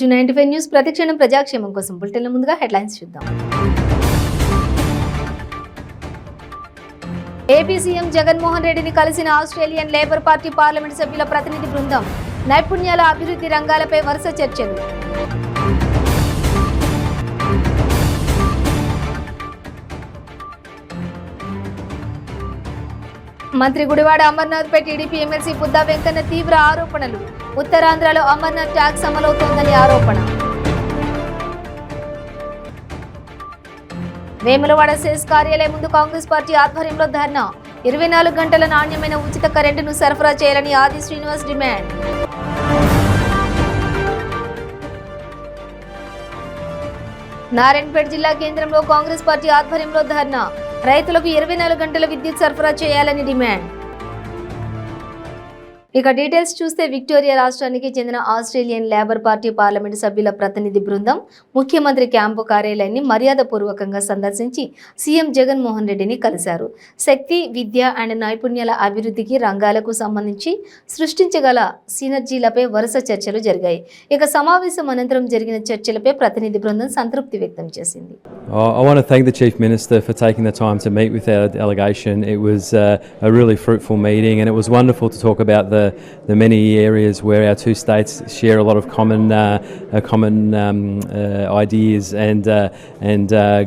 H95 news ప్రతిక్షణం ప్రజాక్షేమం కోసం బులెటిన్ల ముందుగా హెడ్లైన్స్ చూద్దాం. ఏపీ సీఎం జగన్మోహన్ రెడ్డిని కలిసిన ఆస్ట్రేలియన్ లేబర్ పార్టీ పార్లమెంట్ సభ్యుల ప్రతినిధి బృందం. నైపుణ్యాల అభివృద్ధి రంగాలపై వరుస చర్చలు. మంత్రి గుడివాడ అమర్నాథ్ పై టీడీపీ ఎమ్మెల్సీ బుద్దా వెంకన్న తీవ్ర ఆరోపణలు. ఉత్తరాంధ్రలో అమర్నాథ్ ట్యాక్స్ అమలవుతోందని ఆరోపణ. వేములవాడ సెస్ కార్యాలయం ముందు కాంగ్రెస్ పార్టీ ఆధ్వర్యంలో ధర్నా. 24 గంటల నాణ్యమైన ఉచిత కరెంటును సరఫరా చేయాలని ఆది శ్రీనివాస్ డిమాండ్. నారాయణపేట జిల్లా కేంద్రంలో కాంగ్రెస్ పార్టీ ఆధ్వర్యంలో ధర్నా. రైతులకు 24 గంటల విద్యుత్ సరఫరా చేయాలని డిమాండ్. ఇక డీటెయిల్స్ చూస్తే విక్టోరియా రాష్ట్రానికి చెందిన ఆస్ట్రేలియన్ లేబర్ పార్టీ పార్లమెంటు సభ్యుల ప్రతినిధి బృందం ముఖ్యమంత్రి క్యాంపు కార్యాలయాన్ని మర్యాదపూర్వకంగా సందర్శించి సీఎం జగన్మోహన్ రెడ్డిని కలిశారు. శక్తి, విద్య అండ్ నైపుణ్యాల అభివృద్ధికి రంగాలకు సంబంధించి సృష్టించగల సినర్జీలపై వరుస చర్చలు జరిగాయి. ఇక సమావేశం అనంతరం జరిగిన చర్చలపై ప్రతినిధి బృందం సంతృప్తి వ్యక్తం చేసింది. I want to thank the Chief Minister for taking the time to meet with our delegation. It was a really fruitful meeting, and it was wonderful to talk about the many areas where our two states share a lot of common ideas and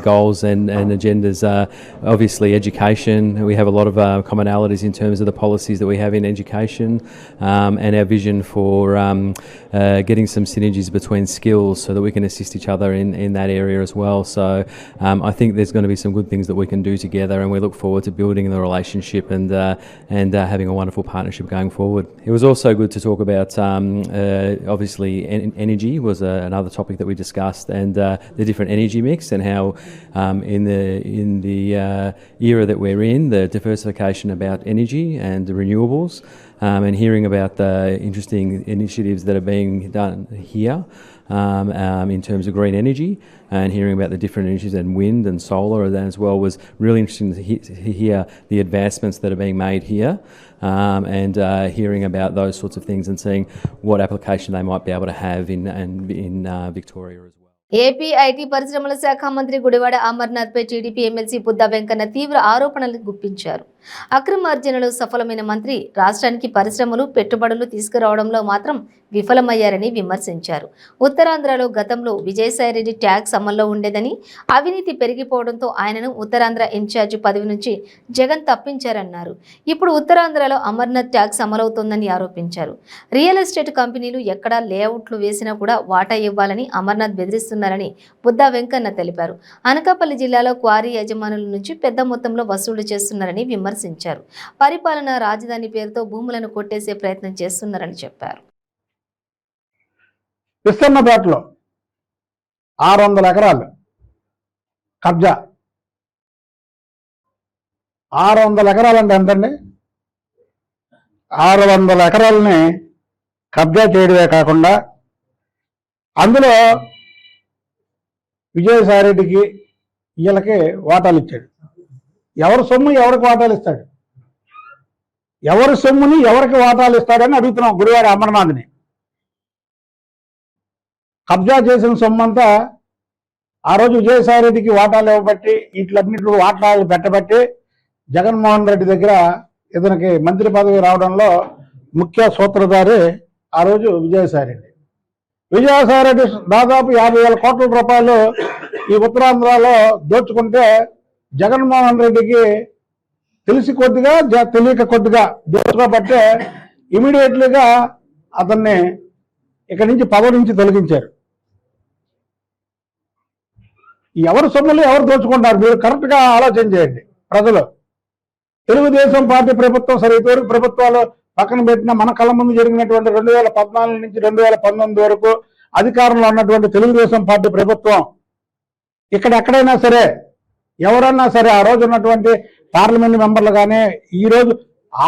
goals and agendas. Obviously, education. We have a lot of commonalities in terms of the policies that we have in education, and our vision for getting some synergies between skills so that we can assist each other in that area as well. So I think there's going to be some good things that we can do together, and we look forward to building the relationship and having a wonderful partnership going forward. It was also good to talk about obviously energy was another topic that we discussed, and the different energy mix and how in the era that we're in, the diversification about energy and the renewables, and hearing about the interesting initiatives that are being done here. In terms of green energy, and hearing about the different initiatives and wind and solar and that as well was really interesting to hear the advancements that are being made here, and hearing about those sorts of things and seeing what application they might be able to have in Victoria as well. AP IT పరిశ్రమల శాఖ మంత్రి గుడివాడ అమర్నాథ్ పై TDP MLC Buddha Venkanna తీవ్ర ఆరోపణలు గుప్పించారు. అక్రమార్జనలో సఫలమైన మంత్రి రాష్ట్రానికి పరిశ్రమలు, పెట్టుబడులు తీసుకురావడంలో మాత్రం విఫలమయ్యారని విమర్శించారు. ఉత్తరాంధ్రలో గతంలో విజయసాయిరెడ్డి ట్యాక్స్ అమల్లో ఉండేదని, అవినీతి పెరిగిపోవడంతో ఆయనను ఉత్తరాంధ్ర ఇన్ఛార్జి పదవి నుంచి జగన్ తప్పించారన్నారు. ఇప్పుడు ఉత్తరాంధ్రలో అమర్నాథ్ ట్యాక్స్ అమలవుతోందని ఆరోపించారు. రియల్ ఎస్టేట్ కంపెనీలు ఎక్కడా లేఅవుట్లు వేసినా కూడా వాటా ఇవ్వాలని అమర్నాథ్ బెదిరిస్తున్నారని బుద్దా వెంకన్న తెలిపారు. అనకాపల్లి జిల్లాలో క్వారీ యజమానుల నుంచి పెద్ద మొత్తంలో వసూలు చేస్తున్నారని విమర్శించారు. పరిపాలన రాజధాని పేరుతో భూములను కొట్టేసే ప్రయత్నం చేస్తున్నారని చెప్పారు. విస్తన్నపేటలో 600 ఎకరాలు కబ్జా. 600 ఎకరాలు అంటే ఎంతండి? 600 ఎకరాలని కబ్జా చేయడమే కాకుండా అందులో విజయసాయిరెడ్డికి వీళ్ళకి వాటాలు ఇచ్చాడు. ఎవరి సొమ్ము ఎవరికి వాటాలు ఇస్తాడు? ఎవరి సొమ్ముని ఎవరికి వాటాలు ఇస్తాడని అడుగుతున్నాం గుడివాడ అమర్నాథ్ని. కబ్జా చేసిన సొమ్మంతా ఆ రోజు విజయసాయిరెడ్డికి వాటాలు ఇవ్వబట్టి, వీటిలన్నింటిలో వాటాలు పెట్టబట్టి జగన్మోహన్ రెడ్డి దగ్గర ఇతనికి మంత్రి పదవి రావడంలో ముఖ్య సూత్రధారి ఆ రోజు విజయసాయిరెడ్డి. విజయసాయిరెడ్డి దాదాపు 50,000 కోట్ల రూపాయలు ఈ ఉత్తరాంధ్రలో దోచుకుంటే జగన్మోహన్ రెడ్డికి తెలిసి కొద్దిగా తెలియక కొద్దిగా దోచుకోబట్టే ఇమీడియట్లీగా అతన్ని ఇక్కడి నుంచి పదవి నుంచి తొలగించారు. ఎవరు సొమ్ములు ఎవరు దోచుకుంటారు? మీరు కరెక్ట్గా ఆలోచన చేయండి ప్రజలు. తెలుగుదేశం పార్టీ ప్రభుత్వం సరే ఇదివరకు ప్రభుత్వాలు పక్కన పెట్టిన మన కళ్ళ ముందు జరిగినటువంటి 2014 నుంచి 2019 వరకు అధికారంలో ఉన్నటువంటి తెలుగుదేశం పార్టీ ప్రభుత్వం ఎక్కడైనా సరే ఎవరన్నా సరే ఆ రోజు ఉన్నటువంటి పార్లమెంట్ మెంబర్లు కానీ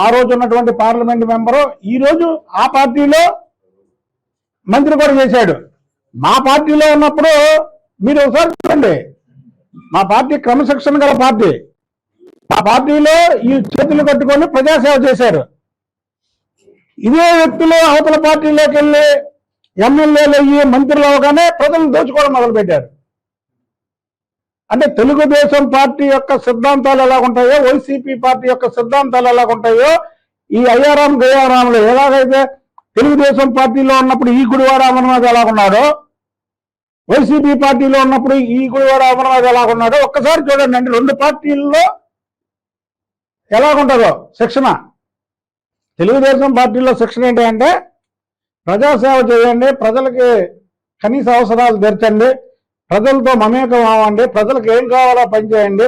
ఆ రోజు ఉన్నటువంటి పార్లమెంట్ మెంబరు ఈరోజు ఆ పార్టీలో మంత్రి కూడా చేశాడు. మా పార్టీలో ఉన్నప్పుడు మీరు ఒకసారి చూడండి, మా పార్టీ క్రమశిక్షణ గల పార్టీ. మా పార్టీలో ఈ చేతులు కట్టుకొని ప్రజాసేవ చేశారు. ఇదే వ్యక్తులు అవతల పార్టీలోకి వెళ్ళి ఎమ్మెల్యేలు అయ్యి మంత్రులు అవగానే ప్రజలను దోచుకోవడం మొదలుపెట్టారు. అంటే తెలుగుదేశం పార్టీ యొక్క సిద్ధాంతాలు ఎలా ఉంటాయో, వైసీపీ పార్టీ యొక్క సిద్ధాంతాలు ఎలా ఉంటాయో, ఈ అయ్యారాం గయారాంలో ఎలాగైతే తెలుగుదేశం పార్టీలో ఉన్నప్పుడు ఈ గుడివాడ అమర్నాథ్ ఎలాగున్నాడో, వైసీపీ పార్టీలో ఉన్నప్పుడు ఈ గుడివాడ అమర్నాథ్ ఎలాగున్నాడో ఒక్కసారి చూడండి. అంటే రెండు పార్టీల్లో ఎలాగుంటుందో శిక్షణ. తెలుగుదేశం పార్టీలో శిక్షణ ఏంటంటే ప్రజాసేవ చేయండి, ప్రజలకి కనీస అవసరాలు తీర్చండి, ప్రజలతో మమేకం అవ్వండి, ప్రజలకు ఏం కావాలో పనిచేయండి,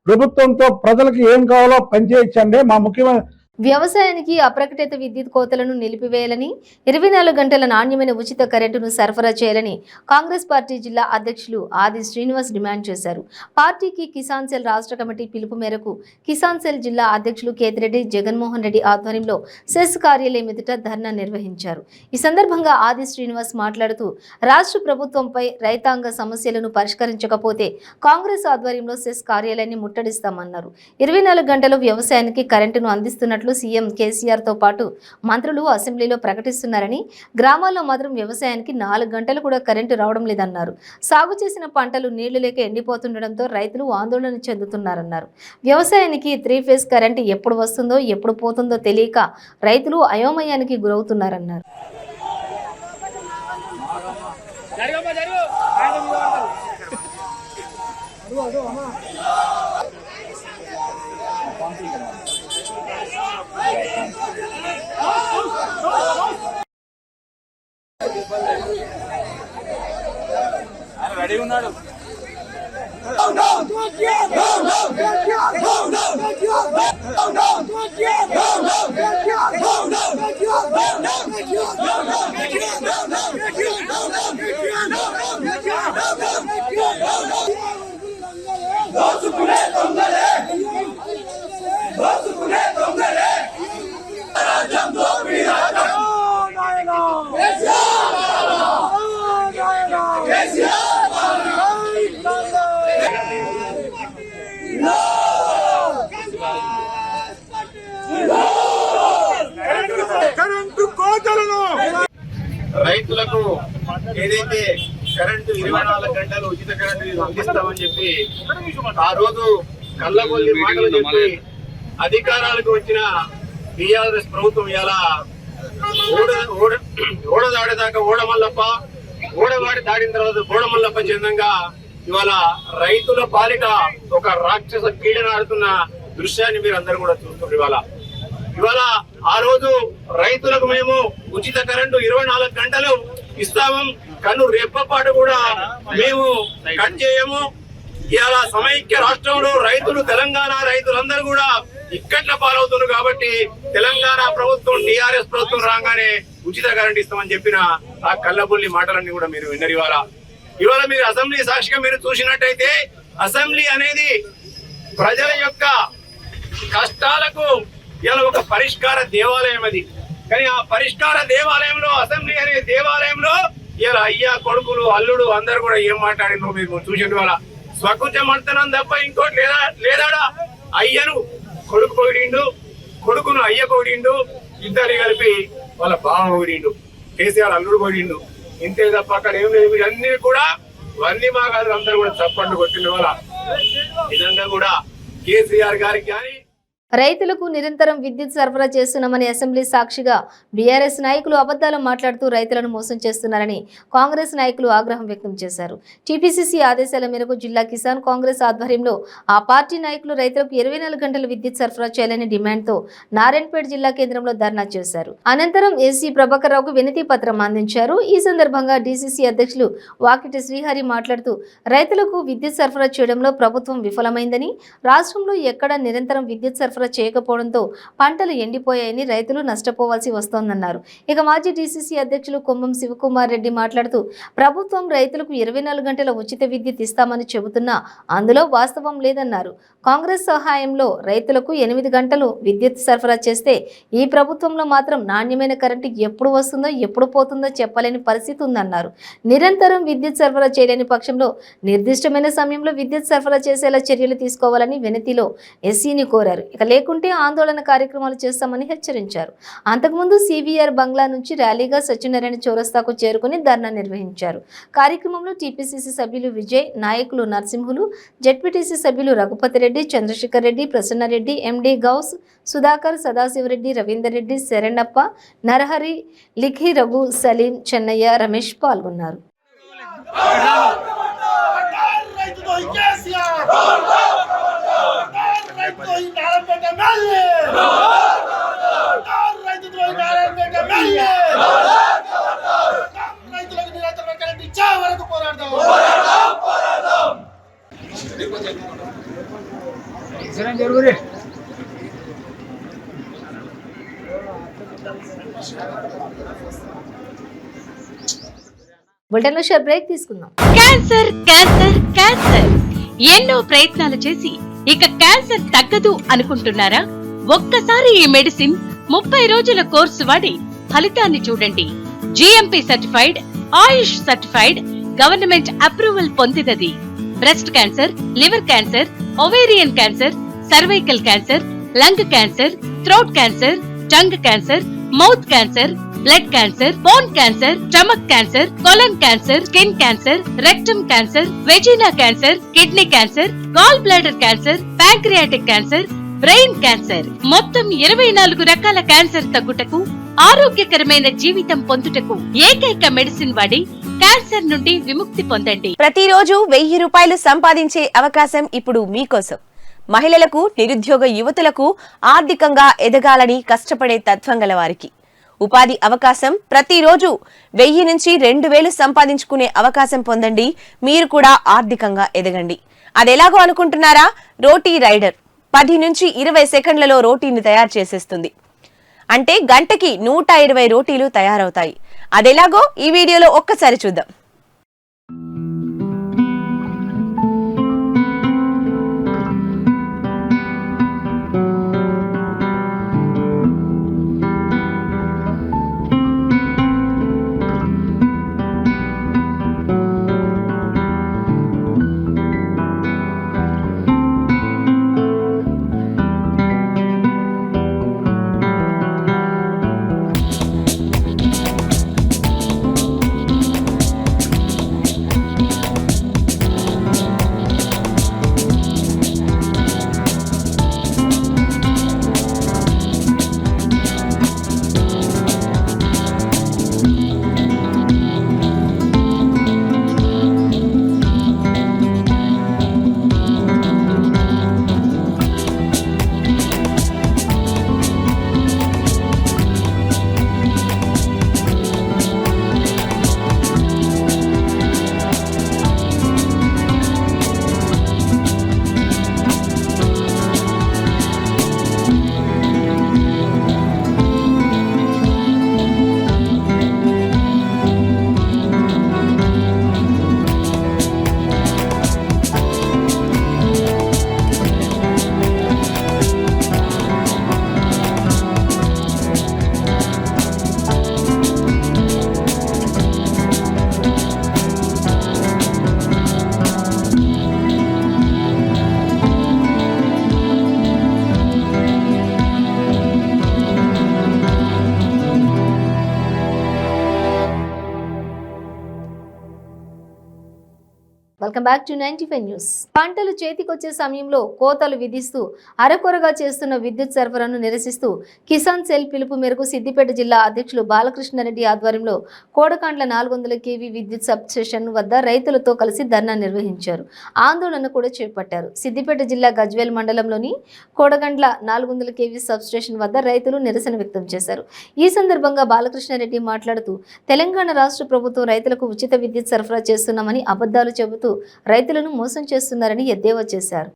ప్రభుత్వంతో ప్రజలకు ఏం కావాలో పనిచేయించండి. మా ముఖ్యమంత్రి వ్యవసాయానికి అప్రకటిత విద్యుత్ కోతలను నిలిపివేయాలని, 24 గంటల నాణ్యమైన ఉచిత కరెంటును సరఫరా చేయాలని కాంగ్రెస్ పార్టీ జిల్లా అధ్యక్షులు ఆది శ్రీనివాస్ డిమాండ్ చేశారు. పార్టీకి కిసాన్ సెల్ రాష్ట్ర కమిటీ పిలుపు మేరకు కిసాన్ సెల్ జిల్లా అధ్యక్షులు కేతిరెడ్డి జగన్మోహన్ రెడ్డి ఆధ్వర్యంలో సెస్ కార్యాలయం ఎదుట ధర్నా నిర్వహించారు. ఈ సందర్భంగా ఆది శ్రీనివాస్ మాట్లాడుతూ రాష్ట్ర ప్రభుత్వంపై రైతాంగ సమస్యలను పరిష్కరించకపోతే కాంగ్రెస్ ఆధ్వర్యంలో సెస్ కార్యాలయాన్ని ముట్టడిస్తామన్నారు. 24 గంటలు వ్యవసాయానికి కరెంటును అందిస్తున్నట్లు సీఎం కేసీఆర్ తో పాటు మంత్రులు అసెంబ్లీలో ప్రకటిస్తున్నారని, గ్రామాల్లో మాత్రం వ్యవసాయానికి 4 గంటలు కూడా కరెంటు రావడం లేదన్నారు. సాగు చేసిన పంటలు నీళ్లు లేక ఎండిపోతుండటంతో రైతులు ఆందోళన చెందుతున్నారన్నారు. వ్యవసాయానికి 3 ఫేజ్ కరెంటు ఎప్పుడు వస్తుందో ఎప్పుడు పోతుందో తెలియక రైతులు అయోమయానికి గురవుతున్నారన్నారు. రెడీ ఉన్నాడు. రైతులకు ఏదైతే కరెంటు 24 గంటలు ఉచిత కరెంటు అందిస్తామని చెప్పి ఆ రోజు కళ్ళగొల్లి మాటలు చెప్పి అధికారాలకు వచ్చిన టీఆర్ఎస్ ప్రభుత్వం ఇలా ఓడ దాడేదాకా ఓడమల్లప్ప, ఓడవాడి దాడిన తర్వాత ఓడమల్లప్ప చందంగా ఇవాళ రైతుల పాలిట ఒక రాక్షస క్రీడను ఆడుతున్న దృశ్యాన్ని మీరు అందరూ కూడా చూస్తున్నారు. ఇవాళ ఆ రోజు రైతులకు మేము ఉచిత కరెంటు 24 గంటలు ఇస్తాము, కన్ను రెప్పపాటు కూడా మేము కట్ చేయము. ఇవాళ సమైక్య రాష్ట్రంలో రైతులు, తెలంగాణ రైతులందరూ కూడా ఇక్కట్ల పాలవుతున్నారు. కాబట్టి తెలంగాణ ప్రభుత్వం, టీఆర్ఎస్ ప్రభుత్వం రాగానే ఉచిత కరెంట్ ఇస్తామని చెప్పిన ఆ కళ్ళబుల్లి మాటలన్నీ కూడా మీరు విన్నారు. ఇవాళ మీరు అసెంబ్లీ సాక్షిగా మీరు చూసినట్టయితే అసెంబ్లీ అనేది ప్రజల యొక్క కష్టాలకు ఇలా ఒక పరిష్కార దేవాలయం. అది కానీ ఆ పరిష్కార దేవాలయంలో, అసెంబ్లీ అనే దేవాలయంలో ఇలా అయ్యా కొడుకులు అల్లుడు అందరు కూడా ఏం మాట్లాడినో మీరు చూసిన వాళ్ళ స్వకుచం అంతనం తప్ప ఇంకోటి లేదాడా. అయ్యను కొడుకు పొగిడిండు, కొడుకును అయ్య పొగిడిండు, ఇద్దరు కలిపి వాళ్ళ బావ పొగిడిండు, కేసీఆర్ అల్లుడు పొగిడిండు. ఇంతే తప్ప అక్కడ ఏం లేదు. అన్ని కూడా వన్నీ మాగారు అందరూ కూడా చప్పట్లు కొట్టిన వాళ్ళ నిజంగా కూడా కేసీఆర్ గారికి కానీ రైతులకు నిరంతరం విద్యుత్ సరఫరా చేస్తున్నామని అసెంబ్లీ సాక్షిగా బీఆర్ఎస్ నాయకులు అబద్ధాలు మాట్లాడుతూ రైతులను మోసం చేస్తున్నారని కాంగ్రెస్ నాయకులు ఆగ్రహం వ్యక్తం చేశారు. టీపీసీసీ ఆదేశాల మేరకు జిల్లా కిసాన్ కాంగ్రెస్ ఆధ్వర్యంలో ఆ పార్టీ నాయకులు రైతులకు 24 గంటలు విద్యుత్ సరఫరా చేయాలని డిమాండ్తో నారాయణపేట జిల్లా కేంద్రంలో ధర్నా చేశారు. అనంతరం ఏసీ ప్రభాకర్ రావుకు వినతి పత్రం అందించారు. ఈ సందర్భంగా డీసీసీ అధ్యక్షులు వాకిటి శ్రీహరి మాట్లాడుతూ రైతులకు విద్యుత్ సరఫరా చేయడంలో ప్రభుత్వం విఫలమైందని, రాష్ట్రంలో ఎక్కడ నిరంతరం విద్యుత్ సరఫరా చేయకపోవడంతో పంటలు ఎండిపోయాయని, రైతులు నష్టపోవాల్సి వస్తోందన్నారు. ఇక మాజీ డీసీసీ అధ్యక్షులు కుంభం శివకుమార్ రెడ్డి మాట్లాడుతూ ప్రభుత్వం రైతులకు 24 గంటల ఉచిత విద్యుత్ ఇస్తామని చెబుతున్నా అందులో వాస్తవం లేదన్నారు. కాంగ్రెస్ సహాయంలో రైతులకు 8 గంటలు విద్యుత్ సరఫరా చేస్తే ఈ ప్రభుత్వంలో మాత్రం నాణ్యమైన కరెంటు ఎప్పుడు వస్తుందో ఎప్పుడు పోతుందో చెప్పలేని పరిస్థితి ఉందన్నారు. నిరంతరం విద్యుత్ సరఫరా చేయలేని పక్షంలో నిర్దిష్టమైన సమయంలో విద్యుత్ సరఫరా చేసేలా చర్యలు తీసుకోవాలని వినతిలో ఎస్సీని కోరారు. ఇక లేకుంటే ఆందోళన కార్యక్రమాలు చేస్తామని హెచ్చరించారు. అంతకుముందు సిబిఆర్ బంగ్లా నుంచి ర్యాలీగా సత్యనారాయణ చౌరస్తాకు చేరుకుని ధర్నా నిర్వహించారు. కార్యక్రమంలో టీపీసీసీ సభ్యులు విజయ్, నాయకులు నరసింహులు, జెడ్పీటీసీ సభ్యులు రఘుపతి రెడ్డి, చంద్రశేఖర్ రెడ్డి, ప్రసన్నరెడ్డి, ఎండి గౌస్, సుధాకర్, సదాశివరెడ్డి, రవీందర్ రెడ్డి, శరణప్ప, నరహరి, లిఖి, రఘు, సలీం, చెన్నయ్య, రమేష్ పాల్గొన్నారు. బులెటిన్లో షార్ట్ బ్రేక్ తీసుకుందాం. క్యాన్సర్ క్యాన్సర్ క్యాన్సర్ ఎన్నో ప్రయత్నాలు చేసి ఇక క్యాన్సర్ తగ్గదు అనుకుంటున్నారా? ఒక్కసారి ఈ మెడిసిన్ 30 రోజుల కోర్సు వాడి ఫలితాన్ని చూడండి. GMP certified, AYUSH certified, government approval పొందినది. Breast cancer, liver cancer, ovarian cancer, cervical cancer, lung cancer, throat cancer, tongue cancer, mouth cancer, blood cancer, bone cancer, stomach cancer, colon cancer, skin cancer, rectum cancer, vagina cancer, kidney cancer, gall bladder cancer, pancreatic cancer, brain cancer, మొత్తం 24 రకాల cancer తగ్గుటకు, ఆరోగ్యకరమైన జీవితం పొందుటకు ఏకైక medicine వాడి cancer నుండి విముక్తి పొందండి. ప్రతిరోజు 1000 రూపాయలు సంపాదించే అవకాశం ఇప్పుడు మీకోసం. మహిళలకు, నిరుద్యోగ యువతులకు ఆర్థికంగా ఎదగాలని కష్టపడే తత్వం గల వారికి ఉపాధి అవకాశం. ప్రతిరోజు 1000 నుంచి 2000 సంపాదించుకునే అవకాశం పొందండి. మీరు కూడా ఆర్థికంగా ఎదగండి. అదెలాగో అనుకుంటున్నారా? రోటీ రైడర్ 10 నుంచి 20 సెకండ్లలో రోటీని తయారు చేసేస్తుంది. అంటే గంటకి 120 రోటీలు తయారవుతాయి. అదెలాగో ఈ వీడియోలో ఒక్కసారి చూద్దాం. Welcome back to 95 news. పంటలు చేతికొచ్చే సమయంలో కోతలు విధిస్తూ అరకొరగా చేస్తున్న విద్యుత్ సరఫరాను నిరసిస్తూ కిసాన్ సెల్ పిలుపు మేరకు సిద్దిపేట జిల్లా అధ్యక్షులు బాలకృష్ణారెడ్డి ఆధ్వర్యంలో కోడకాండ్ల 400 kV విద్యుత్ సబ్ స్టేషన్ వద్ద రైతులతో కలిసి ధర్నా నిర్వహించారు. ఆందోళన కూడా చేపట్టారు. సిద్దిపేట జిల్లా గజ్వేల్ మండలంలోని కోడకండ్ల 400 kV సబ్ స్టేషన్ వద్ద రైతులు నిరసన వ్యక్తం చేశారు. ఈ సందర్భంగా బాలకృష్ణారెడ్డి మాట్లాడుతూ తెలంగాణ రాష్ట్ర ప్రభుత్వం రైతులకు ఉచిత విద్యుత్ సరఫరా చేస్తున్నామని అబద్ధాలు చెబుతూ రైతులను మోసం చేస్తున్నారని ఎద్దేవా చేశారు.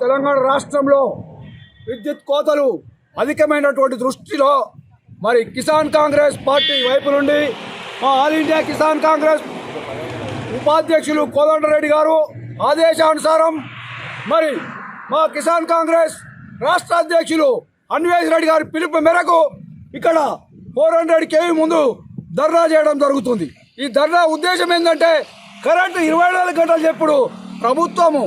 తెలంగాణ రాష్ట్రంలో విద్యుత్ కోతలు అధికమైనటువంటి దృష్టిలో మరి కిసాన్ కాంగ్రెస్ పార్టీ వైపు నుండి మా ఆల్ ఇండియా కిసాన్ కాంగ్రెస్ ఉపాధ్యక్షులు కోదండరెడ్డి గారు ఆదేశానుసారం మరి మా కిసాన్ కాంగ్రెస్ రాష్ట్ర అధ్యక్షులు అన్వేష్ రెడ్డి గారి పిలుపు మేరకు ఇక్కడ 400 kV ముందు ధర్నా చేయడం జరుగుతుంది. ఈ ధర్నా ఉద్దేశం ఏంటంటే కరెంటు 24 గంటలు చెప్పుడు ప్రభుత్వము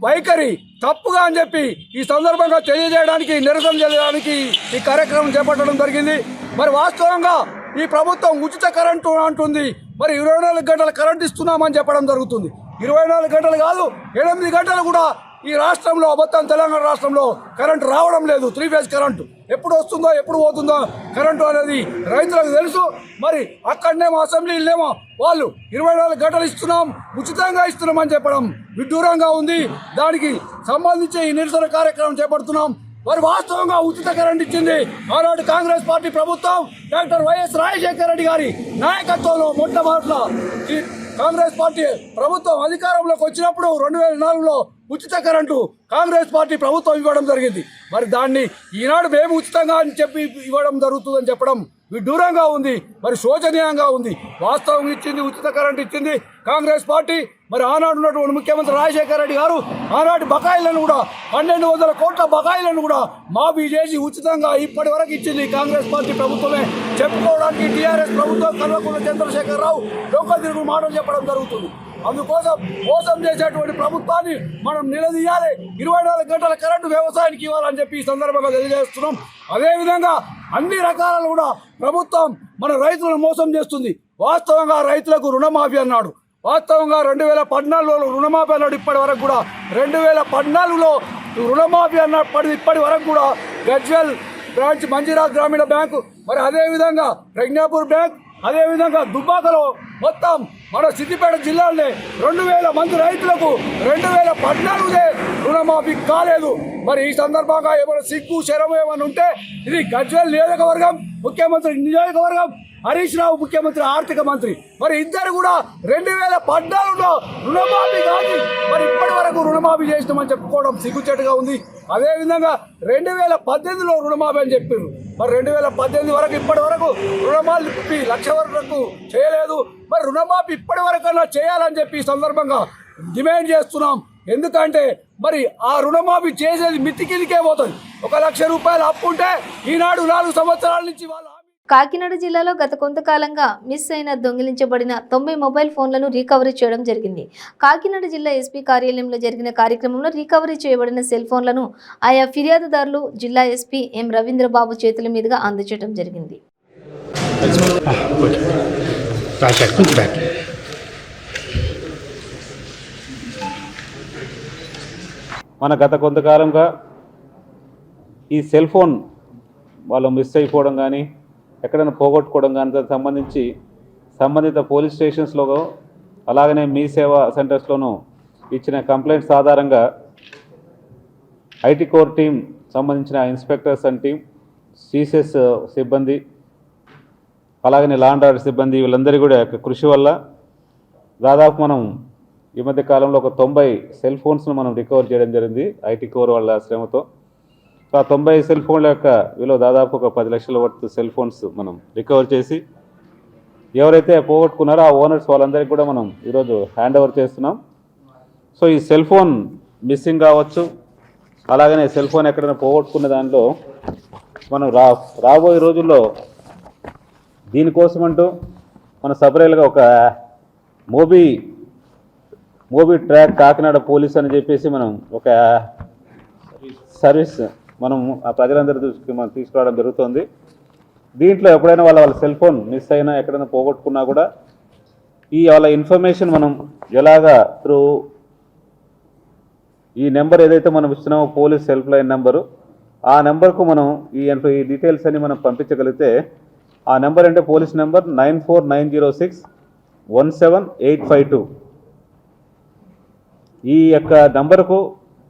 వైఖరి తప్పుగా అని చెప్పి ఈ సందర్భంగా తెలియజేయడానికి, నిరసన చేయడానికి ఈ కార్యక్రమం చేపట్టడం జరిగింది. మరి వాస్తవంగా ఈ ప్రభుత్వం ఉచిత కరెంటు అంటుంది, మరి 24 గంటల కరెంటు ఇస్తున్నామని చెప్పడం జరుగుతుంది. 24 గంటలు కాదు, 8 గంటలు కూడా ఈ రాష్ట్రంలో, మొత్తం తెలంగాణ రాష్ట్రంలో కరెంటు రావడం లేదు. 3 ఫేజ్ కరెంటు ఎప్పుడు వస్తుందో ఎప్పుడు పోతుందో కరెంటు అనేది రైతులకు తెలుసు. మరి అక్కడనే మా అసెంబ్లీలేమో వాళ్ళు 24 గంటలు ఇస్తున్నాం, ఉచితంగా ఇస్తున్నాం అని చెప్పడం విడ్డూరంగా ఉంది. దానికి సంబంధించి ఈ నిరసన కార్యక్రమం చేపడుతున్నాం. మరి వాస్తవంగా ఉచిత కరెంట్ ఇచ్చింది ఆనాడు కాంగ్రెస్ పార్టీ ప్రభుత్వం, డాక్టర్ వైఎస్ రాజశేఖర రెడ్డి గారి నాయకత్వంలో. మొట్టమొదట ఈ కాంగ్రెస్ పార్టీ ప్రభుత్వం అధికారంలోకి వచ్చినప్పుడు 2004లో ఉచిత కరెంటు కాంగ్రెస్ పార్టీ ప్రభుత్వం ఇవ్వడం జరిగింది. మరి దాన్ని ఈనాడు మేము ఉచితంగా అని చెప్పి ఇవ్వడం జరుగుతుందని చెప్పడం విడ్డూరంగా ఉంది, మరి శోచనీయంగా ఉంది. వాస్తవం ఇచ్చింది, ఉచిత కరెంట్ ఇచ్చింది కాంగ్రెస్ పార్టీ. మరి ఆనాడు ఉన్నటువంటి ముఖ్యమంత్రి రాజశేఖర రెడ్డి గారు ఆనాటి బకాయిలను కూడా 1200 కోట్ల బకాయిలను కూడా మాఫీ చేసి ఉచితంగా ఇప్పటి వరకు ఇచ్చింది కాంగ్రెస్ పార్టీ ప్రభుత్వమే. చెప్పుకోవడానికి టీఆర్ఎస్ ప్రభుత్వం కల్వకుంట్ల చంద్రశేఖరరావు డొంక తిరుగు మాటలు చెప్పడం జరుగుతుంది. అందుకోసం మోసం చేసేటువంటి ప్రభుత్వాన్ని మనం నిలదీయాలి. 24 గంటల కరెంటు వ్యవసాయానికి ఇవ్వాలని చెప్పి ఈ సందర్భంగా తెలియజేస్తున్నాం. అదేవిధంగా అన్ని రకాలను కూడా ప్రభుత్వం మన రైతులను మోసం చేస్తుంది. వాస్తవంగా రైతులకు రుణమాఫీ అన్నాడు, వాస్తవంగా 2014లో రుణమాఫీ అన్నాడు. ఇప్పటి వరకు కూడా 2014లో రుణమాఫీ అన్నప్పటి ఇప్పటి వరకు కూడా గజ్వెల్ బ్రాంచ్, మంజీరా గ్రామీణ బ్యాంకు, మరి అదేవిధంగా ప్రజ్ఞాపూర్ బ్యాంక్, అదేవిధంగా దుబ్బాకలో మొత్తం మన సిద్దిపేట జిల్లాలోనే 2000 మంది రైతులకు 2014 రుణమాఫీ కాలేదు. మరి ఈ సందర్భంగా ఏమైనా సిగ్గు శరం ఏమైనా ఉంటే ఇది గజ్వెల్ నియోజకవర్గం ముఖ్యమంత్రి నియోజకవర్గం, హరీష్ రావు ముఖ్యమంత్రి, ఆర్థిక మంత్రి, మరి ఇద్దరు కూడా 2014లో రుణమాఫీ కాదు, మరి ఇప్పటి వరకు రుణమాఫీ చేసినామని చెప్పుకోవడం సిగ్గుచేటుగా ఉంది. అదేవిధంగా 2018లో రుణమాఫీ అని చెప్పారు. మరి 2018 వరకు ఇప్పటి వరకు రుణమాఫీ 1,00,000 వరకు చేయలేదు. మరి రుణమాఫీ ఇప్పటి వరకన్నా చేయాలని చెప్పి ఈ సందర్భంగా డిమాండ్ చేస్తున్నాం. ఎందుకంటే మరి ఆ రుణమాఫీ చేసేది మితికిలికే పోతుంది. 1,00,000 రూపాయలు అప్పు ఉంటే ఈనాడు 4 సంవత్సరాల నుంచి వాళ్ళు. కాకినాడ జిల్లాలో గత కొంతకాలంగా మిస్ అయిన దొంగిలించబడిన 90 మొబైల్ ఫోన్లను రీకవరీ చేయడం జరిగింది. కాకినాడ జిల్లా ఎస్పీ కార్యాలయంలో జరిగిన కార్యక్రమంలో రీకవరీ చేయబడిన సెల్ ఫోన్లను ఆయా ఫిర్యాదుదారులు జిల్లా ఎస్పీ ఎం రవీంద్రబాబు చేతుల మీదుగా అందజేయడం జరిగింది. మన గత కొంతకాలంగా ఈ సెల్ ఫోన్ వాళ్ళు మిస్ అయిపోవడం కానీ, ఎక్కడైనా పోగొట్టుకోవడం కానీ దానికి సంబంధించి సంబంధిత పోలీస్ స్టేషన్స్లో అలాగనే మీ సేవా సెంటర్స్లోనూ ఇచ్చిన కంప్లైంట్స్ ఆధారంగా ఐటీ కోర్ టీం సంబంధించిన ఇన్స్పెక్టర్స్ అండ్ టీం, సీసెస్ సిబ్బంది, అలాగనే లా అండ్ ఆర్డర్ సిబ్బంది, వీళ్ళందరూ కూడా కృషి వల్ల దాదాపు మనం ఈ మధ్య కాలంలో ఒక 90 సెల్ ఫోన్స్ను మనం రికవర్ చేయడం జరిగింది ఐటీ కోర్ వాళ్ళ శ్రమతో. ఆ 90 సెల్ ఫోన్ల యొక్క విలువ దాదాపు ఒక 10 లక్షల వర్త్ సెల్ ఫోన్స్ మనం రికవర్ చేసి ఎవరైతే పోగొట్టుకున్నారో ఆ ఓనర్స్ వాళ్ళందరికీ కూడా మనం ఈరోజు హ్యాండ్ ఓవర్ చేస్తున్నాం. సో ఈ సెల్ ఫోన్ మిస్సింగ్ కావచ్చు, అలాగనే సెల్ ఫోన్ ఎక్కడైనా పోగొట్టుకున్న దానిలో మనం రాబోయే రోజుల్లో దీనికోసమంటూ మన సపరేట్గా ఒక మోబీ ట్రాక్ కాకినాడ పోలీస్ అని చెప్పేసి మనం ఒక సర్వీస్ మనం ఆ ప్రజలందరి దృష్టికి మనం తీసుకురావడం జరుగుతుంది. దీంట్లో ఎప్పుడైనా వాళ్ళ సెల్ ఫోన్ మిస్ అయినా ఎక్కడైనా పోగొట్టుకున్నా కూడా వాళ్ళ ఇన్ఫర్మేషన్ మనం ఎలాగా త్రూ ఈ నెంబర్ ఏదైతే మనం ఇస్తున్నామో పోలీస్ హెల్ప్ లైన్ నెంబరు, ఆ నెంబర్కు మనం ఈ డీటెయిల్స్ అన్ని మనం పంపించగలిగితే, ఆ నెంబర్ అంటే పోలీస్ నెంబర్ 9490617852. ఈ యొక్క నంబర్కు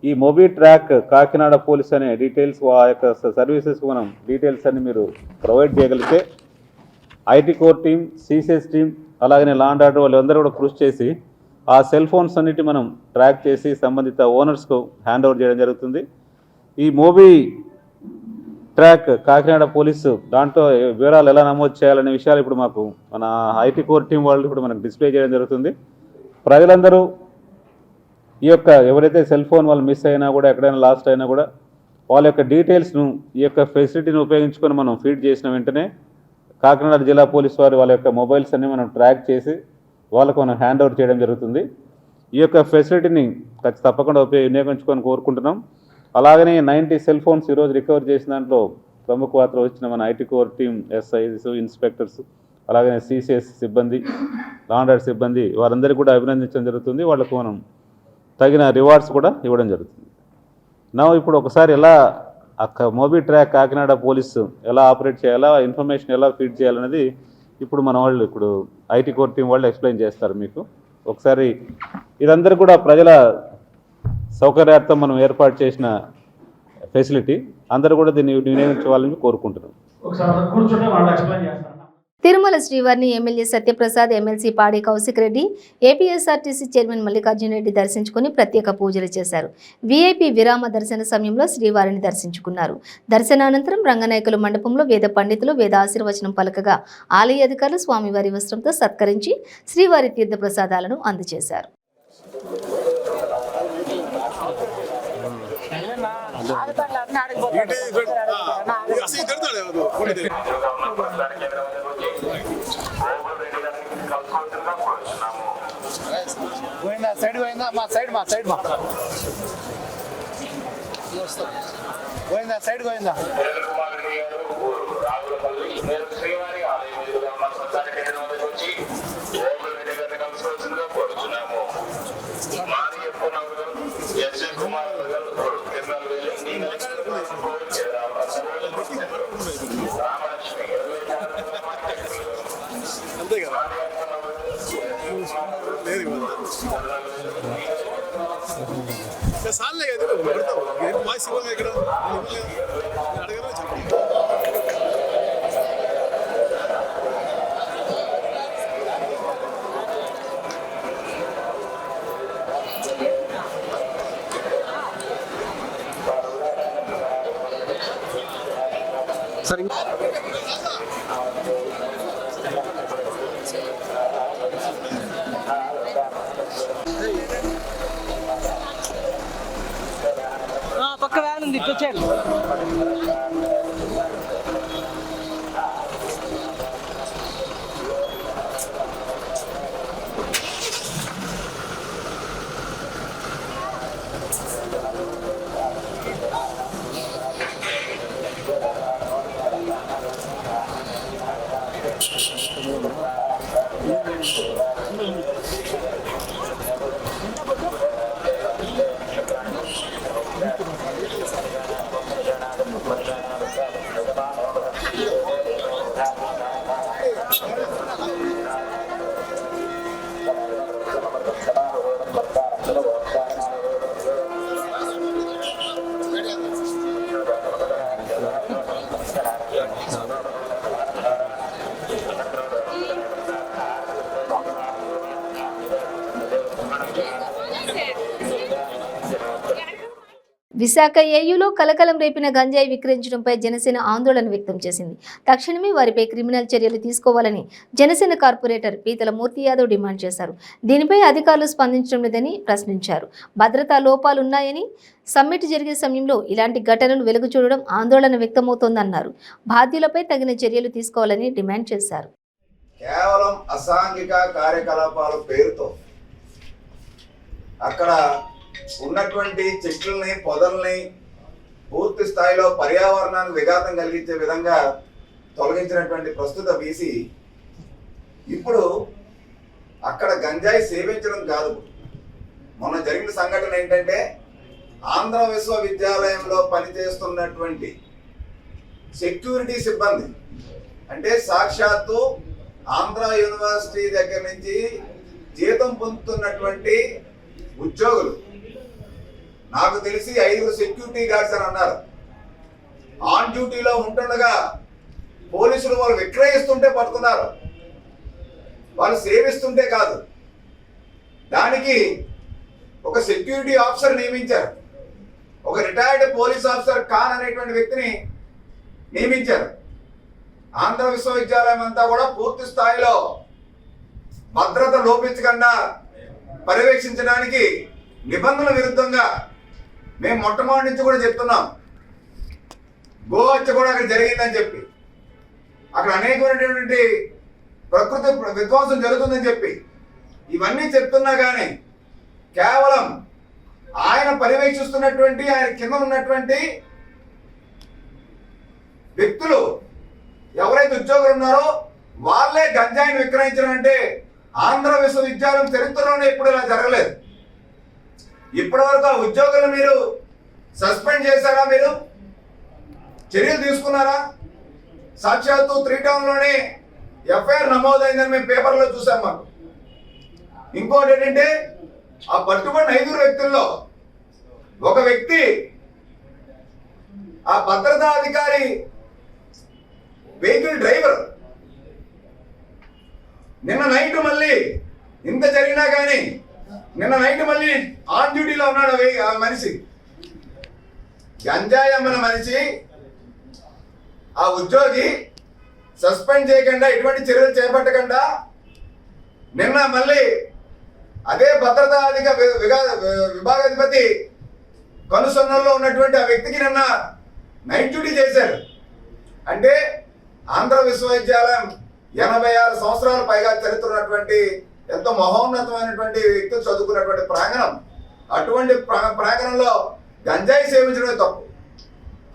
ఈ మొబీ ట్రాక్ కాకినాడ పోలీస్ అనే డీటెయిల్స్, ఆ యొక్క సర్వీసెస్కు మనం డీటెయిల్స్ అన్ని మీరు ప్రొవైడ్ చేయగలిగితే IT core team, CCS team, అలాగనే లా అండ్ ఆర్డర్ వాళ్ళందరూ కూడా కృషి చేసి ఆ సెల్ ఫోన్స్ అన్నిటి మనం ట్రాక్ చేసి సంబంధిత ఓనర్స్కు హ్యాండ్ ఓవర్ చేయడం జరుగుతుంది. ఈ ట్రాక్ కాకినాడ పోలీసు దాంట్లో వివరాలు ఎలా నమోదు చేయాలనే విషయాలు ఇప్పుడు మాకు మన ఐటీ కోర్ టీం వాళ్ళు ఇప్పుడు మనకు డిస్ప్లే చేయడం జరుగుతుంది. ప్రజలందరూ ఈ యొక్క ఎవరైతే సెల్ ఫోన్ వాళ్ళు మిస్ అయినా కూడా ఎక్కడైనా లాస్ట్ అయినా కూడా వాళ్ళ యొక్క డీటెయిల్స్ను ఈ యొక్క ఫెసిలిటీని ఉపయోగించుకొని మనం ఫీడ్ చేసిన వెంటనే కాకినాడ జిల్లా పోలీసు వారు వాళ్ళ యొక్క మొబైల్స్ అన్ని మనం ట్రాక్ చేసి వాళ్ళకు మనం హ్యాండ్ ఓవర్ చేయడం జరుగుతుంది. ఈ యొక్క ఫెసిలిటీని తప్పకుండా వినియోగించుకొని కోరుకుంటున్నాం. అలాగనే 90 సెల్ ఫోన్స్ ఈరోజు రికవర్ చేసిన దాంట్లో ప్రముఖ పాత్ర వచ్చిన మన IT core team SIs, inspectors, అలాగే సిసిఎస్ సిబ్బంది, లా అండ్ ఆర్డర్ సిబ్బంది వారందరికీ కూడా అభినందించడం జరుగుతుంది. వాళ్ళకు మనం తగిన రివార్డ్స్ కూడా ఇవ్వడం జరుగుతుంది. ఇప్పుడు ఒకసారి ఎలా మోబీ ట్రాక్ కాకినాడ పోలీసు ఎలా ఆపరేట్ చేయాలా, ఇన్ఫర్మేషన్ ఎలా ఫీడ్ చేయాలనేది ఇప్పుడు మన వాళ్ళు ఇప్పుడు ఐటీ కోర్ టీం వాళ్ళు ఎక్స్ప్లెయిన్ చేస్తారు మీకు. ఒకసారి ఇదందరూ కూడా ప్రజల సౌకర్యార్థం మనం ఏర్పాటు చేసిన ఫెసిలిటీ, అందరూ కూడా దీన్ని వినియోగించాలని కోరుకుంటున్నాం. తిరుమల శ్రీవారిని ఎమ్మెల్యే సత్యప్రసాద్, ఎమ్మెల్సీ పాడి కౌశిక్ రెడ్డి, ఏపీఎస్ఆర్టీసీ చైర్మన్ మల్లికార్జున రెడ్డి దర్శించుకుని ప్రత్యేక పూజలు చేశారు. వీఐపీ విరామ దర్శన సమయంలో శ్రీవారిని దర్శించుకున్నారు. దర్శనానంతరం రంగనాయకుల మండపంలో వేద పండితులు వేద ఆశీర్వచనం పలకగా ఆలయ అధికారులు స్వామివారి వస్త్రంతో సత్కరించి శ్రీవారి తీర్థ ప్రసాదాలను అందజేశారు. పక్క వ్యాన్ ఉంది వచ్చాను. విశాఖ ఏయూలో కలకలం రేపిన గంజాయి విక్రయించడంపై జనసేన ఆందోళన వ్యక్తం చేసింది. తక్షణమే వారిపై క్రిమినల్ చర్యలు తీసుకోవాలని జనసేన కార్పొరేటర్ పీతల మూర్తి యాదవ్ డిమాండ్ చేశారు. దీనిపై అధికారులు స్పందించడం లేదని ప్రశ్నించారు. భద్రతా లోపాలున్నాయని, సమ్మిట్ జరిగే సమయంలో ఇలాంటి ఘటనలు వెలుగు చూడడం ఆందోళన వ్యక్తమవుతోందన్నారు. బాధ్యులపై తగిన చర్యలు తీసుకోవాలని డిమాండ్ చేశారు. కేవలం అసాంఘిక కార్యకలాపాల పేరుతో అక్కడ ఉన్నటువంటి చెట్లని, పొదల్ని పూర్తి స్థాయిలో పర్యావరణానికి విఘాతం కలిగించే విధంగా తొలగించినటువంటి ప్రస్తుత బీసీ ఇప్పుడు అక్కడ గంజాయి సేవించడం కాదు. మొన్న జరిగిన సంఘటన ఏంటంటే, ఆంధ్ర విశ్వవిద్యాలయంలో పనిచేస్తున్నటువంటి సెక్యూరిటీ సిబ్బంది, అంటే సాక్షాత్తు ఆంధ్ర యూనివర్సిటీ దగ్గర నుంచి జీతం పొందుతున్నటువంటి ఉద్యోగులు, నాకు తెలిసి 5 సెక్యూరిటీ గార్డ్స్ అని అన్నారు, ఆన్ డ్యూటీలో ఉంటుండగా పోలీసులు వాళ్ళు విక్రయిస్తుంటే పట్టుకున్నారు, వాళ్ళు సేవిస్తుంటే కాదు. దానికి ఒక సెక్యూరిటీ ఆఫీసర్ నియమించారు. ఒక రిటైర్డ్ పోలీస్ ఆఫీసర్ ఖాన్ అనేటువంటి వ్యక్తిని నియమించారు. ఆంధ్ర విశ్వవిద్యాలయం అంతా కూడా పూర్తి స్థాయిలో భద్రత లోపించకుండా పర్యవేక్షించడానికి నిబంధనల విరుద్ధంగా మేము మొట్టమొదటి నుంచి కూడా చెప్తున్నాం. గోహత్య కూడా అక్కడ జరిగిందని చెప్పి, అక్కడ అనేకమైనటువంటి ప్రకృతి విధ్వంసం జరుగుతుందని చెప్పి ఇవన్నీ చెప్తున్నా కానీ కేవలం ఆయన పర్యవేక్షిస్తున్నటువంటి ఆయన కింద ఉన్నటువంటి వ్యక్తులు ఎవరైతే ఉద్యోగులు ఉన్నారో వాళ్ళే గంజాయిని విక్రయించడం అంటే ఆంధ్ర విశ్వవిద్యాలయం చరిత్రలోనే ఎప్పుడు ఇలా జరగలేదు. ఇప్పటి వరకు ఆ ఉద్యోగులు మీరు సస్పెండ్ చేశారా? మీరు చర్యలు తీసుకున్నారా? సాక్షాత్తు 3 టౌన్లోనే ఎఫ్ఐఆర్ నమోదైందని మేము పేపర్లో చూసాం. మాకు ఇంకోటి ఏంటంటే ఆ పట్టుబడిన 5 వ్యక్తుల్లో ఒక వ్యక్తి ఆ భద్రతా అధికారి వెహికల్ డ్రైవర్. నిన్న నైట్ మళ్ళీ ఇంత జరిగినా కానీ నిన్న నైట్ మళ్ళీ ఆన్ డ్యూటీలో ఉన్నాడు ఆ మనిషి. గంజాయి అమ్మన మనిషి ఆ ఉద్యోగి సస్పెండ్ చేయకుండా ఎటువంటి చర్యలు చేపట్టకుండా నిన్న మళ్ళీ అదే భద్రతా విభాగాధిపతి కనుసన్నల్లో ఉన్నటువంటి ఆ వ్యక్తికి నిన్న నైట్ డ్యూటీ చేశారు. అంటే ఆంధ్ర విశ్వవిద్యాలయం 86 సంవత్సరాల పైగా చరిత్ర ఉన్నటువంటి ఎంతో మహోన్నతమైనటువంటి వ్యక్తులు చదువుకున్నటువంటి ప్రాంగణం. అటువంటి ప్రాంగణంలో గంజాయి సేవించడమే తప్పు.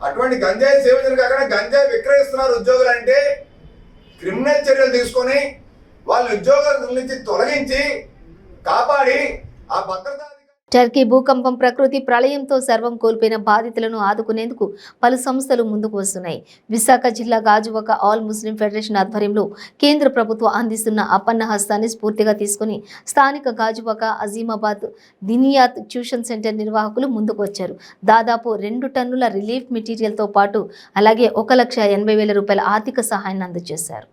అటువంటి గంజాయి సేవించడం కాకుండా గంజాయి విక్రయిస్తున్నారు ఉద్యోగులు అంటే క్రిమినల్ చర్యలు తీసుకొని వాళ్ళ ఉద్యోగాల నుంచి తొలగించి కాపాడి ఆ భద్రతా. టర్కీ భూకంపం, ప్రకృతి ప్రళయంతో సర్వం కోల్పోయిన బాధితులను ఆదుకునేందుకు పలు సంస్థలు ముందుకు వస్తున్నాయి. విశాఖ జిల్లా గాజువాక ఆల్ ముస్లిం ఫెడరేషన్ ఆధ్వర్యంలో కేంద్ర ప్రభుత్వం అందిస్తున్న అపన్న హస్తాన్ని స్ఫూర్తిగా తీసుకుని స్థానిక గాజువాక, అజీమాబాద్ దినియాత్ ట్యూషన్ సెంటర్ నిర్వాహకులు ముందుకు వచ్చారు. దాదాపు 2 టన్నుల రిలీఫ్ మెటీరియల్తో పాటు అలాగే 1,80,000 రూపాయల ఆర్థిక సహాయాన్ని అందజేశారు.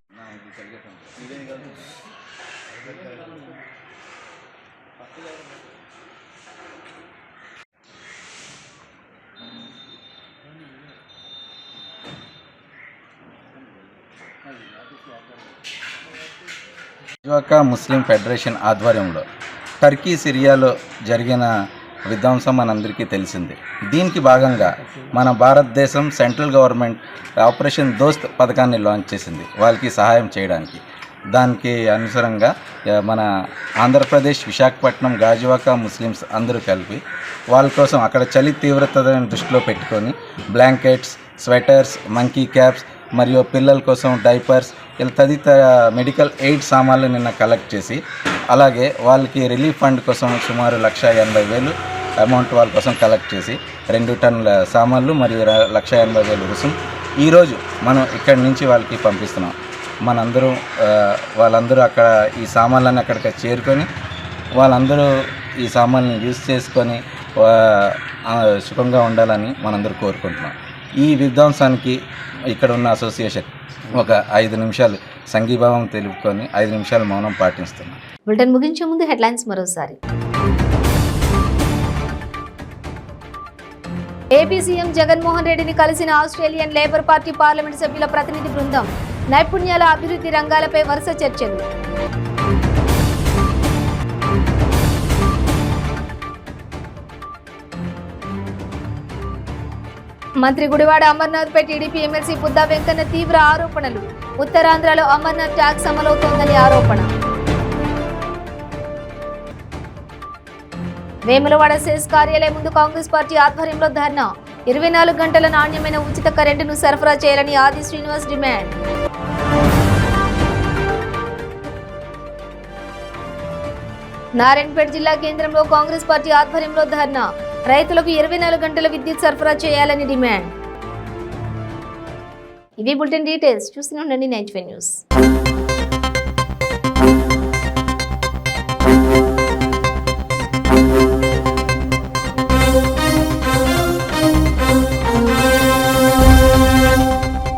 గాజువాక ముస్లిం ఫెడరేషన్ ఆధ్వర్యంలో టర్కీ సిరియాలో జరిగిన విధ్వంసం మనందరికీ తెలిసిందే. దీనికి భాగంగా మన భారతదేశం సెంట్రల్ గవర్నమెంట్ ఆపరేషన్ దోస్త్ పథకాన్ని లాంచ్ చేసింది వాళ్ళకి సహాయం చేయడానికి. దానికి అనుసరంగా మన ఆంధ్రప్రదేశ్, విశాఖపట్నం, గాజువాక ముస్లిమ్స్ అందరూ కలిపి వాళ్ళ కోసం అక్కడ చలి తీవ్రతను దృష్టిలో పెట్టుకొని బ్లాంకెట్స్, స్వెటర్స్, మంకీ క్యాప్స్ మరియు పిల్లల కోసం డైపర్స్ ఇలా తదితర మెడికల్ ఎయిడ్ సామాన్లు నిన్న కలెక్ట్ చేసి, అలాగే వాళ్ళకి రిలీఫ్ ఫండ్ కోసం సుమారు 1,80,000 అమౌంట్ వాళ్ళ కోసం కలెక్ట్ చేసి 2 టన్నుల సామాన్లు మరియు 1,80,000 రుసుం ఈరోజు మనం ఇక్కడి నుంచి వాళ్ళకి పంపిస్తున్నాం. మనందరూ వాళ్ళందరూ అక్కడ ఈ సామాన్లన్నీ అక్కడికి చేరుకొని వాళ్ళందరూ ఈ సామాన్లను యూజ్ చేసుకొని సుఖంగా ఉండాలని మనందరూ కోరుకుంటున్నాం. ఈ విధ్వంసానికి ఇక్కడ ఉన్న అసోసియేషన్ ఒక 5 నిమిషాలు సంఘీభావం తెలుపుకొని 5 నిమిషాలు మౌనం పాటిస్తున్నాం. బులెటిన్ ముగించే ముందు హెడ్లైన్స్ మరోసారి. ఏపీ సీఎం జగన్మోహన్ రెడ్డిని కలిసిన ఆస్ట్రేలియన్ లేబర్ పార్టీ పార్లమెంట్ సభ్యుల ప్రతినిధి బృందం. నైపుణ్యాల అభివృద్ధి రంగాలపై వరుస చర్చలు. మంత్రి గుడివాడ అమర్నాథ్పై టీడీపీ ఎమ్మెల్సీ బుద్దా వెంకన్న తీవ్ర ఆరోపణలు. ఉత్తరాంధ్రలో అమర్నాథ్ ట్యాక్స్ అమలవుతోందని ఆరోపణ. వేములవాడ సెస్ కార్యాలయం ముందు కాంగ్రెస్ పార్టీ ఆధ్వర్యంలో ధర్నా. 24 గంటల నాణ్యమైన ఉచిత కరెంటును సరఫరా చేయాలని ఆది శ్రీనివాస్ డిమాండ్. నారాయణపేట జిల్లా కేంద్రంలో కాంగ్రెస్ పార్టీ ఆధ్వర్యంలో ధర్నా. రైతులకు 24 గంటల విద్యుత్ సరఫరా చేయాలని డిమాండ్. ఇవి బులెటిన్ డీటెయిల్స్. చూస్తూనే ఉండండి నైట్ న్యూస్.